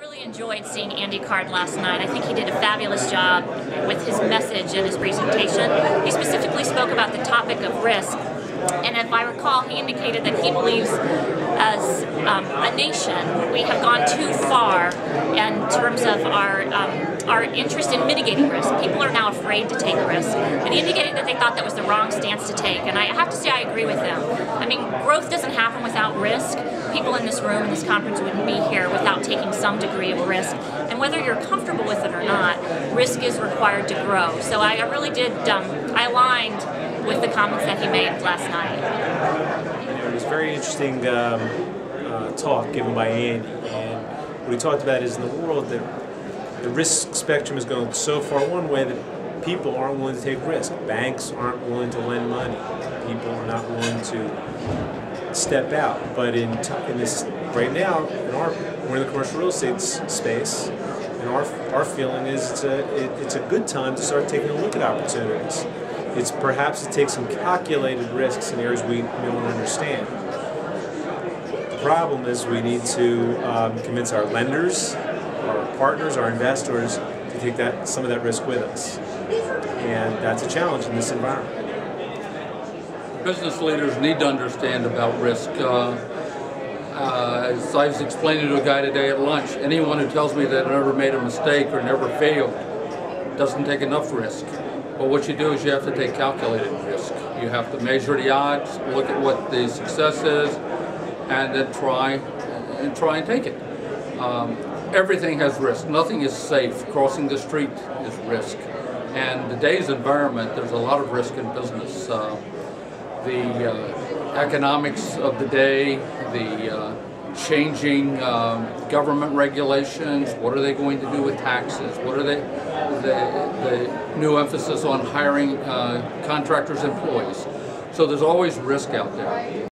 really enjoyed seeing Andy Card last night. I think he did a fabulous job with his message and his presentation. He specifically spoke about the topic of risk, and if I recall, he indicated that he believes as a nation we have gone too far in terms of our interest in mitigating risk. People are now afraid to take risk, and he indicated that they thought that was the wrong stance to take, and I have to say I agree with him. I mean, growth doesn't happen without risk. People in this room, in this conference, wouldn't be here without taking some degree of risk, and whether you're comfortable with it or not, risk is required to grow. So I really did, I aligned with the comments that he made last night. It was a very interesting talk given by Andy, and what he talked about is in the world that the risk spectrum is going so far one way that people aren't willing to take risk. Banks aren't willing to lend money. People are not willing to step out. But in this right now, we're in the commercial real estate space, and our feeling is it's a good time to start taking a look at opportunities. It's perhaps to take some calculated risks in areas we don't understand. The problem is we need to convince our lenders, our partners, our investors to take some of that risk with us. And that's a challenge in this environment. Business leaders need to understand about risk. As I was explaining to a guy today at lunch, anyone who tells me that never made a mistake or never failed doesn't take enough risk. But what you do is you have to take calculated risk. You have to measure the odds, look at what the success is, and then try and take it. Everything has risk. Nothing is safe. Crossing the street is risk. And today's environment, there's a lot of risk in business. The economics of the day, the changing government regulations, what are they going to do with taxes, what are the new emphasis on hiring contractors, employees. So there's always risk out there.